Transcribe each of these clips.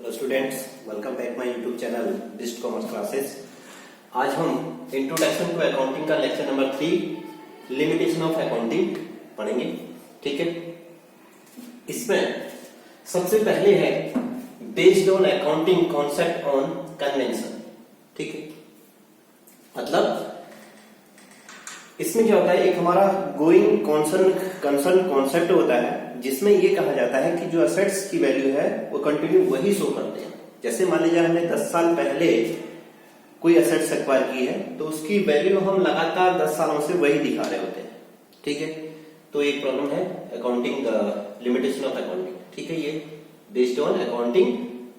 Hello students, welcome back my YouTube channel डिस्ट commerce classes. आज हम इंट्रोडक्शन टू अकाउंटिंग का lecture number 3 limitation of accounting पढ़ेंगे। ठीक है, इसमें सबसे पहले है based on accounting concept on convention. ठीक है, मतलब इसमें क्या होता है, एक हमारा गोइंग कंसर्न कॉन्सेप्ट होता है जिसमें ये कहा जाता है कि जो असेट्स की वैल्यू है वो कंटिन्यू वही शो करते हैं। जैसे मान लीजिए हमने 10 साल पहले कोई असेट्स एक्वायर की है तो उसकी वैल्यू हम लगातार 10 सालों से वही दिखा रहे होते हैं। ठीक है, तो एक प्रॉब्लम है अकाउंटिंग लिमिटेशन ऑफ अकाउंटिंग। ठीक है, ये based on accounting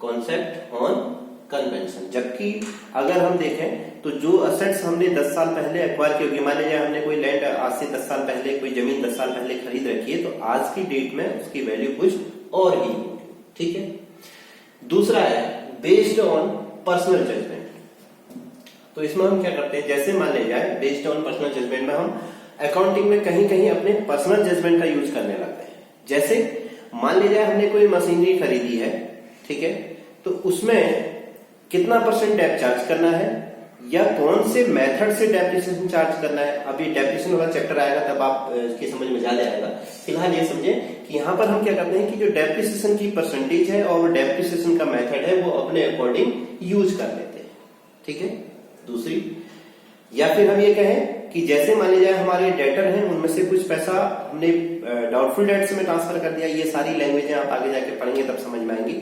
concept on convention. जबकि अगर हम देखें तो जो असेट्स हमने 10 साल पहले एक्वायर की होगी, मान लीजिए हमने कोई लैंड आज से 10 साल पहले, कोई जमीन 10 साल पहले खरीद रखी है, तो आज की डेट में उसकी वैल्यू कुछ और ही होगी। ठीक है, दूसरा है बेस्ड ऑन पर्सनल जजमेंट। तो इसमें हम क्या करते हैं, जैसे मान लीजिए बेस्ड ऑन पर्सनल जजमेंट में हम अकाउंटिंग में कहीं कहीं अपने पर्सनल जजमेंट का यूज करने लगते हैं। जैसे मान लीजिए हमने कोई मशीनरी खरीदी है, ठीक है, तो उसमें कितना परसेंट डेप्थ चार्ज करना है या कौन से मेथड से डेप्रिसिएशन चार्ज करना है। अभी डेप्रिसिएशन वाला चैप्टर आएगा तब आप इसकी समझ में ज्यादा आएगा। फिलहाल ये समझें कि यहाँ पर हम क्या करते हैं कि जो डेप्रिसिएशन की परसेंटेज है और डेप्रिसिएशन का मेथड है वो अपने अकॉर्डिंग यूज कर लेते हैं। ठीक है, दूसरी, या फिर हम ये कहें कि जैसे मान लीजिए हमारे डेटर हैं, उनमें से कुछ पैसा हमने डाउटफुल डेट्स में ट्रांसफर कर दिया। ये सारी लैंग्वेजें आप आगे जाके पढ़ेंगे तब समझ में आएंगी।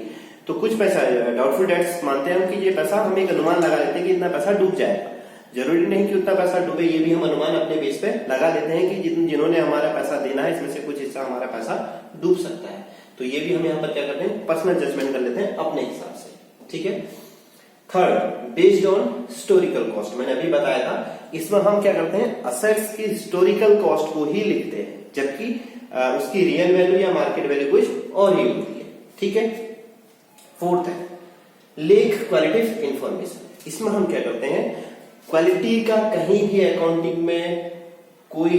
तो कुछ पैसा डाउटफुल डेट्स मानते हैं कि ये पैसा, हम एक अनुमान लगा लेते हैं कि इतना पैसा डूब जाएगा। जरूरी नहीं कि उतना पैसा डूबे, ये भी हम अनुमान अपने बेस पे लगा लेते हैं कि जिन्होंने हमारा पैसा देना है इसमें से कुछ हिस्सा हमारा पैसा डूब सकता है। तो ये भी हम यहाँ पर क्या करते हैं, पर्सनल जजमेंट कर लेते हैं अपने हिसाब से। ठीक है, third based on historical cost. मैंने अभी बताया था, इसमें हम क्या करते हैं, असेट्स की हिस्टोरिकल कॉस्ट को ही लिखते हैं, जबकि उसकी रियल वैल्यू या मार्केट वैल्यू कुछ और ही होती है। ठीक है, फोर्थ है लेख क्वालिटेटिव इंफॉर्मेशन। इसमें हम क्या करते हैं, क्वालिटी का कहीं भी अकाउंटिंग में कोई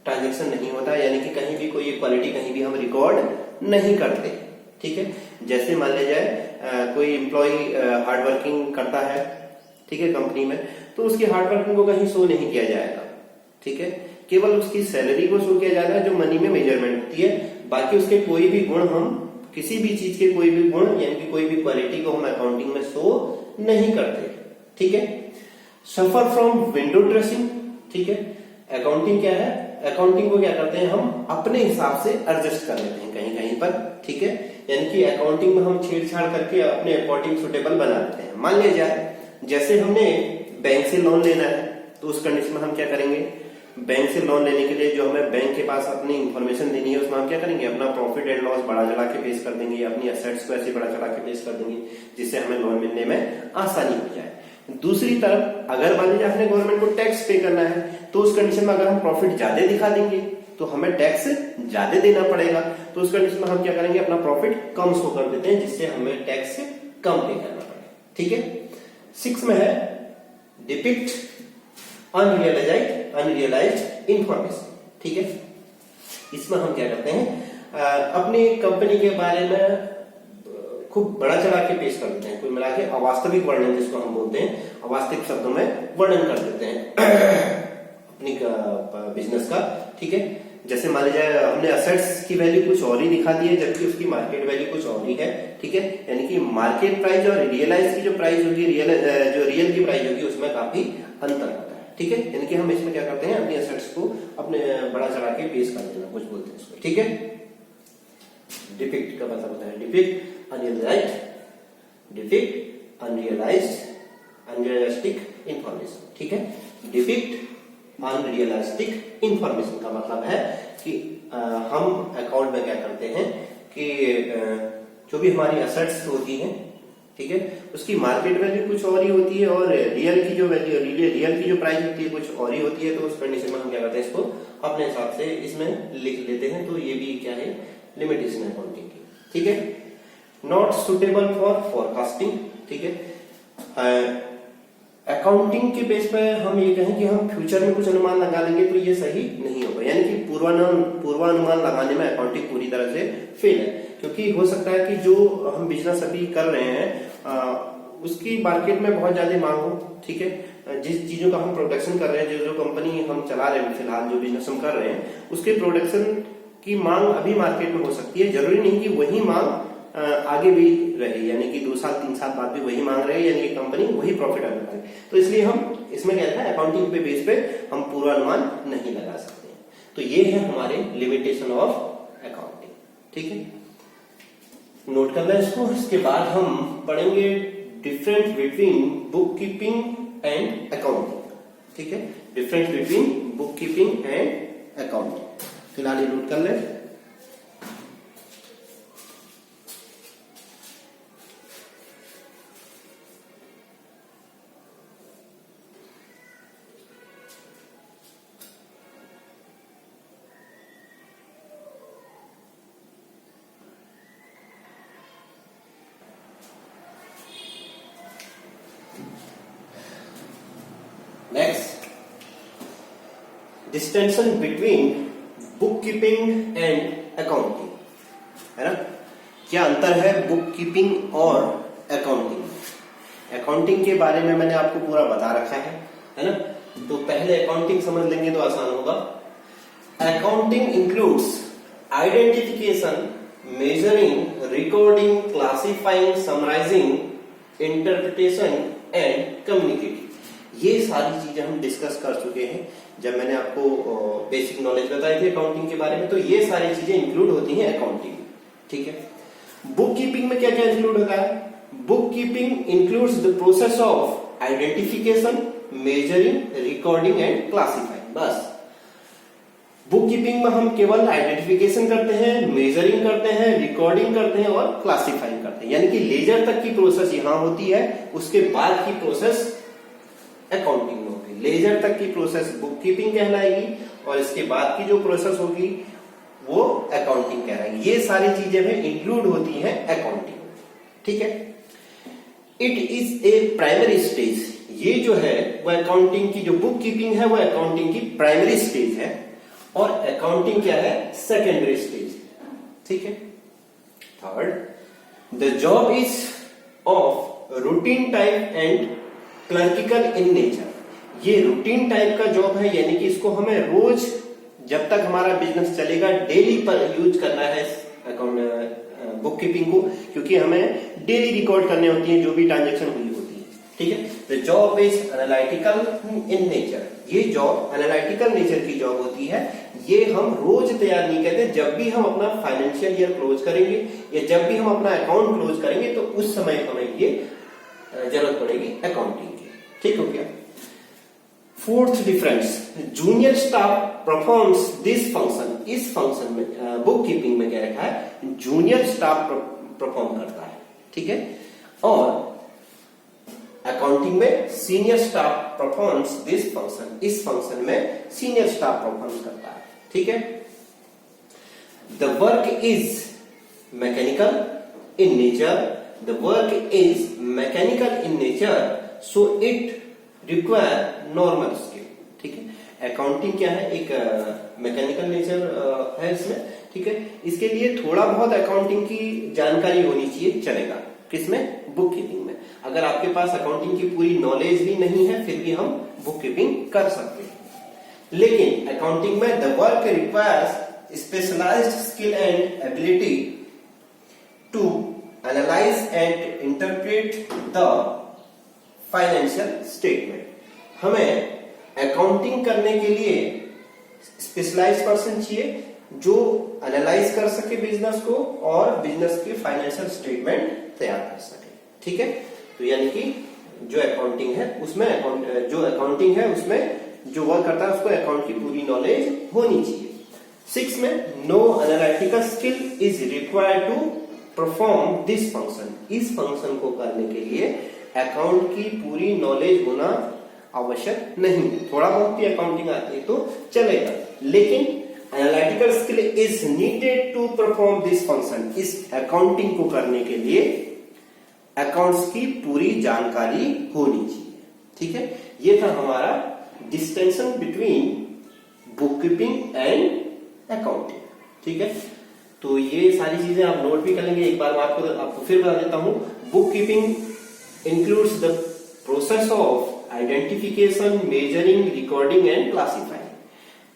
ट्रांजैक्शन नहीं होता, यानी कि कहीं भी कोई क्वालिटी कहीं भी हम रिकॉर्ड नहीं करते। ठीक है, जैसे मान लिया जाए कोई एम्प्लॉय हार्डवर्किंग करता है, ठीक है, कंपनी में, तो उसकी हार्डवर्किंग को कहीं शो नहीं किया जाएगा। ठीक है, केवल उसकी सैलरी को शो किया जाएगा जो मनी में मेजरमेंट होती है। बाकी उसके कोई भी गुण, हम किसी भी चीज के कोई भी गुण यानी कि कोई भी क्वालिटी को हम अकाउंटिंग में शो नहीं करते। ठीक है, सफर फ्रॉम विंडो ड्रेसिंग। ठीक है, अकाउंटिंग क्या है, अकाउंटिंग को क्या करते हैं, हम अपने हिसाब से एडजस्ट कर लेते हैं कहीं कहीं पर। ठीक है, यानी कि अकाउंटिंग में हम छेड़छाड़ करके अपने अकॉर्डिंग सुटेबल बना लेते हैं। मान लिया जाए जैसे हमने बैंक से लोन लेना है, तो उस कंडीशन में हम क्या करेंगे, बैंक से लोन लेने के लिए जो हमें बैंक के पास अपनी इंफॉर्मेशन देनी है उसमें हम क्या करेंगे, अपना प्रॉफिट एंड लॉस बढ़ा चढ़ा के पेश कर देंगे, अपनी एसेट्स को ऐसे बढ़ा चढ़ा के पेश कर देंगे जिससे हमें लोन मिलने में आसानी हो जाए। दूसरी तरफ अगर मान लीजिए आपने गवर्नमेंट को टैक्स पे करना है, तो उस कंडीशन में अगर हम प्रॉफिट ज्यादा दिखा देंगे तो हमें टैक्स ज्यादा देना पड़ेगा। तो उस कंडीशन में हम क्या करेंगे, अपना प्रॉफिट कम शो कर देते हैं जिससे हमें टैक्स कम पे करना पड़े। ठीक है, 6 में है डिपिक्ट अनरियलाइज्ड इंफॉर्मेशन। ठीक है, इसमें हम क्या करते हैं, अपनी कंपनी के बारे में खूब बड़ा चढ़ा के पेश कर देते हैं, कुल मिला के अवास्तविक वर्णन जिसको हम बोलते हैं, अवास्तविक शब्दों में वर्णन कर देते हैं अपनी बिजनेस का। ठीक है, जैसे मान लीजिए हमने असेट्स की वैल्यू कुछ और ही दिखा दी है जबकि उसकी मार्केट वैल्यू कुछ और ही है। ठीक है, यानी कि मार्केट प्राइस और रियलाइज की जो प्राइस होगी, जो रियल की प्राइस होगी, उसमें काफी अंतर होता है। ठीक है, यानी कि हम इसमें क्या करते हैं, अपनी एसेट्स को अपने बड़ा चढ़ा के पेश कर देना, कुछ बोलते हैं इसको। ठीक है, डिपिक्ट का मतलब होता है डिपिक्ट अनरियलिस्टिक इंफॉर्मेशन। ठीक है, डिपिक्ट अनरियलिस्टिक इंफॉर्मेशन का मतलब है कि हम अकाउंट में क्या करते हैं कि जो भी हमारी एसेट्स होती हैं, ठीक है, उसकी मार्केट वैल्यू कुछ और ही होती है और रियल की जो वैल्यू, रियल की जो प्राइस होती है कुछ और ही होती है। तो उस कंडीशन में हम क्या करते हैं, इसको अपने हिसाब से इसमें लिख लेते हैं। तो ये भी क्या है, लिमिटेशन अकाउंटिंग की। ठीक है, नॉट सुटेबल फॉर फोरकास्टिंग। ठीक है, अकाउंटिंग के बेस पे हम ये कहें कि हम फ्यूचर में कुछ अनुमान लगा लेंगे तो ये सही नहीं होगा, यानी कि पूर्वानुमान लगाने में अकाउंटिंग पूरी तरह से फेल है। क्योंकि हो सकता है कि जो हम बिजनेस अभी कर रहे हैं उसकी मार्केट में बहुत ज्यादा मांग हो, ठीक है। जिस चीजों का हम प्रोडक्शन कर रहे हैं, जो कंपनी हम चला रहे हैं, फिलहाल जो बिजनेस हम कर रहे हैं उसके प्रोडक्शन की मांग अभी मार्केट में हो सकती है। जरूरी नहीं कि वही मांग आगे भी रहे, यानी कि 2 साल 3 साल बाद भी वही मांग रहे, यानी कि कंपनी वही प्रॉफिट अर्न करे। तो इसलिए हम इसमें क्या है, अकाउंटिंग पे बेस पे हम पूर्वानुमान नहीं लगा सकते। तो ये है हमारे लिमिटेशन ऑफ अकाउंटिंग, ठीक है। नोट कर लें इसको। इसके बाद हम पढ़ेंगे difference between book keeping and accounting, ठीक है। Difference between book keeping and accounting, फिलहाल ये नोट कर लें। Next, distinction between book keeping and accounting, है ना। क्या अंतर है बुक कीपिंग और अकाउंटिंग। अकाउंटिंग के बारे में मैंने आपको पूरा बता रखा है ना। तो पहले अकाउंटिंग समझ लेंगे तो आसान होगा। Accounting includes identification, measuring, recording, classifying, summarising, interpretation and communicating. ये सारी चीजें हम डिस्कस कर चुके हैं जब मैंने आपको बेसिक नॉलेज बताई थी अकाउंटिंग के बारे में। तो ये सारी चीजें इंक्लूड होती हैं अकाउंटिंग, ठीक है। बुक कीपिंग में क्या क्या इंक्लूड होता है। Book keeping includes the process of identification, measuring, recording and classifying. बस बुक कीपिंग में हम केवल आइडेंटिफिकेशन करते हैं, मेजरिंग करते हैं, रिकॉर्डिंग करते हैं और क्लासिफाइंग करते हैं, यानी कि लेजर तक की प्रोसेस यहां होती है, उसके बाद की प्रोसेस अकाउंटिंग में होगी। लेजर तक की प्रोसेस बुक कीपिंग कहलाएगी और इसके बाद की जो प्रोसेस होगी वो अकाउंटिंग कहलाएगी। ये सारी चीजें में इंक्लूड होती हैं अकाउंटिंग, ठीक है। It is a primary stage. ये जो है वो अकाउंटिंग की, जो बुक कीपिंग है वो अकाउंटिंग की प्राइमरी स्टेज है और अकाउंटिंग क्या है, सेकेंडरी स्टेज, ठीक है। Third, the job is of routine type and clerical in nature. ये रूटीन टाइप का जॉब है, यानी कि इसको हमें रोज जब तक हमारा बिजनेस चलेगा डेली पर यूज करना है अकाउंट बुक कीपिंग को, क्योंकि हमें डेली रिकॉर्ड करने होती है जो भी ट्रांजेक्शन हुई होती है, ठीक है। The job is analytical in nature. ये जॉब एनालिटिकल नेचर की जॉब होती है। ये हम रोज तैयार नहीं करते। जब भी हम अपना फाइनेंशियल ईयर क्लोज करेंगे या जब भी हम अपना अकाउंट क्लोज करेंगे तो उस समय हमें ये जरूरत पड़ेगी अकाउंटिंग की, ठीक हो गया। Fourth difference, junior staff performs this function. इस फंक्शन में बुक कीपिंग में क्या रखा है, जूनियर स्टाफ परफॉर्म करता है, ठीक है। और अकाउंटिंग में senior staff performs this function. इस फंक्शन में सीनियर स्टाफ परफॉर्म करता है, ठीक है। The work is mechanical in nature. The work is mechanical in nature, so it require normal skill, ठीक है। अकाउंटिंग क्या है, एक मैकेनिकल नेचर है इसमें, ठीक है। इसके लिए थोड़ा बहुत अकाउंटिंग की जानकारी होनी चाहिए, चलेगा। किसमें, बुक कीपिंग में। अगर आपके पास अकाउंटिंग की पूरी नॉलेज भी नहीं है फिर भी हम बुक कीपिंग कर सकते हैं। लेकिन अकाउंटिंग में the work requires specialised skill and ability to analyze and interpret the financial statement। हमें अकाउंटिंग करने के लिए स्पेशलाइज्ड पर्सन चाहिए जो एनालाइज कर सके बिजनेस को और बिजनेस के फाइनेंशियल स्टेटमेंट तैयार कर सके, ठीक है। तो यानी कि जो अकाउंटिंग है उसमें जो वर्क करता है उसको अकाउंट की पूरी नॉलेज होनी चाहिए। 6 में, no analytical skill is required to perform this function. इस फंक्शन को करने के लिए अकाउंट की पूरी नॉलेज होना आवश्यक नहीं। थोड़ा बहुत भी अकाउंटिंग आती है तो चलेगा, लेकिन analytical skill is needed to perform this function. इस अकाउंटिंग को करने के लिए अकाउंट्स की पूरी जानकारी होनी चाहिए, ठीक है, ये था हमारा distinction between book keeping and accounting. ठीक है, तो ये सारी चीजें आप नोट भी कर लेंगे। एक बार मैं आपको फिर बता देता हूं। Book keeping includes the process of identification, measuring, recording and classifying.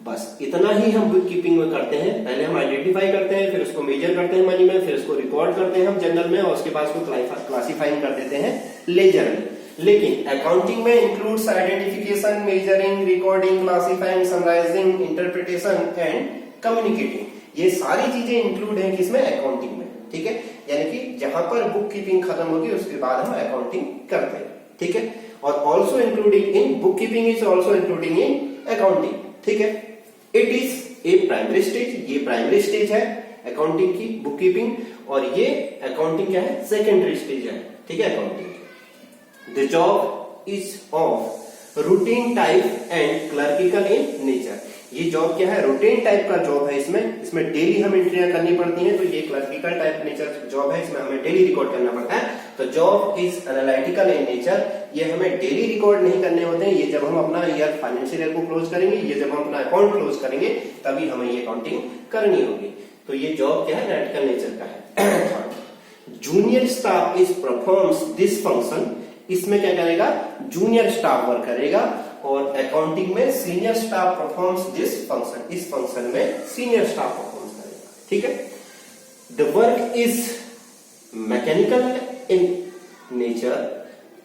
बस इतना ही हम बुक कीपिंग में करते हैं। पहले हम आइडेंटिफाई करते हैं, फिर उसको मेजर करते हैं मनी में, फिर उसको रिकॉर्ड करते हैं हम जर्नल में, और उसके बाद उसको क्लासिफाइंग कर देते हैं लेजर में। लेकिन अकाउंटिंग में includes identification, measuring, recording, classifying, summarising, interpretation and communicating. ये सारी चीजें इंक्लूड हैं किसमें? अकाउंटिंग में। ठीक है, यानी कि जहां पर बुक कीपिंग खत्म होगी उसके बाद हम अकाउंटिंग करते हैं। ठीक है, और also including in book keeping is also including in accounting. ठीक है, it is a primary stage, ये प्राइमरी स्टेज है अकाउंटिंग की, बुक कीपिंग, और ये अकाउंटिंग क्या है? सेकेंडरी स्टेज है। ठीक है, accounting. The job is of routine type and clerical in nature. ये जॉब क्या है? रूटीन टाइप का जॉब है। इसमें डेली हम एंट्रियां करनी पड़ती हैं, तो ये क्लर्किकल टाइप नेचर जॉब है, इसमें हमें डेली रिकॉर्ड करना पड़ता है। तो job is analytical in nature, ये हमें डेली रिकॉर्ड नहीं करने होते हैं। ये जब हम अपना ईयर फाइनेंशियल ईयर को क्लोज करेंगे, ये जब हम अपना अकाउंट क्लोज करेंगे, तभी हमें ये अकाउंटिंग करनी होगी। तो ये जॉब क्या है? एनालिटिकल नेचर का है। Junior staff is performs this function, इसमें क्या करेगा? जूनियर स्टाफ वर्क करेगा, और अकाउंटिंग में senior staff performs this function, इस फंक्शन में सीनियर स्टाफ परफॉर्म करेगा। ठीक है, the work is mechanical in nature,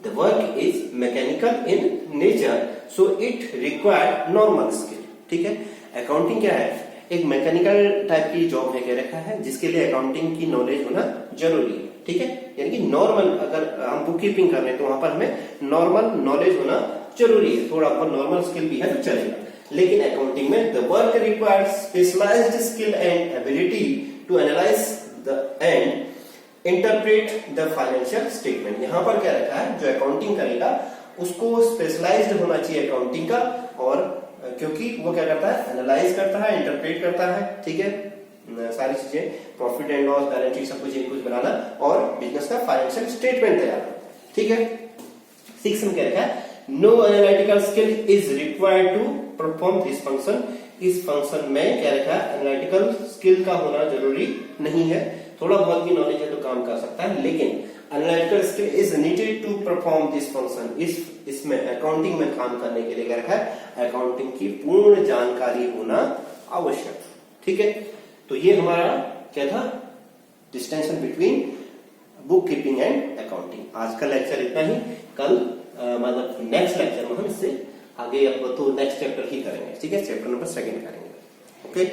the work is mechanical in nature, so it require normal skill. ठीक है, अकाउंटिंग क्या है? एक मैकेनिकल टाइप की जॉब है कह रखा है, जिसके लिए अकाउंटिंग की नॉलेज होना जरूरी है। ठीक है, यानी कि नॉर्मल, अगर हम बुक कीपिंग कर रहे हैं तो वहां पर हमें नॉर्मल नॉलेज होना जरूरी है। थोड़ा बहुत नॉर्मल स्किल भी है तो चलेगा। लेकिन अकाउंटिंग में the work requires specialised skill and ability to analyse the and interpret the financial statement. यहां पर क्या रखा है? जो अकाउंटिंग करेगा उसको स्पेशलाइज्ड होना चाहिए अकाउंटिंग का, और क्योंकि वो क्या करता है? एनालाइज करता है, इंटरप्रेट करता है। ठीक है, सारी चीजें, profit and loss, balance sheet, सब कुछ बनाना, और बिजनेस का फाइनेंशियल स्टेटमेंट तैयार करना। ठीक है, 6 में क्या रखा है? No analytical skill is required to perform this function. इस फंक्शन में क्या रखा है? एनालिटिकल स्किल का होना जरूरी नहीं है। थोड़ा बहुत भी नॉलेज है तो काम कर सकता है, लेकिन analytical skill is needed to perform this function. इसमें अकाउंटिंग में काम करने के लिए क्या रखा है? अकाउंटिंग की पूर्ण जानकारी होना आवश्यक। ठीक है, तो ये हमारा क्या था? Distinction between book keeping and accounting. आज का लेक्चर इतना ही। कल मतलब नेक्स्ट लेक्चर में हम इससे आगे, अब तो नेक्स्ट चैप्टर ही करेंगे। ठीक है, चैप्टर नंबर 2 करेंगे। ओके।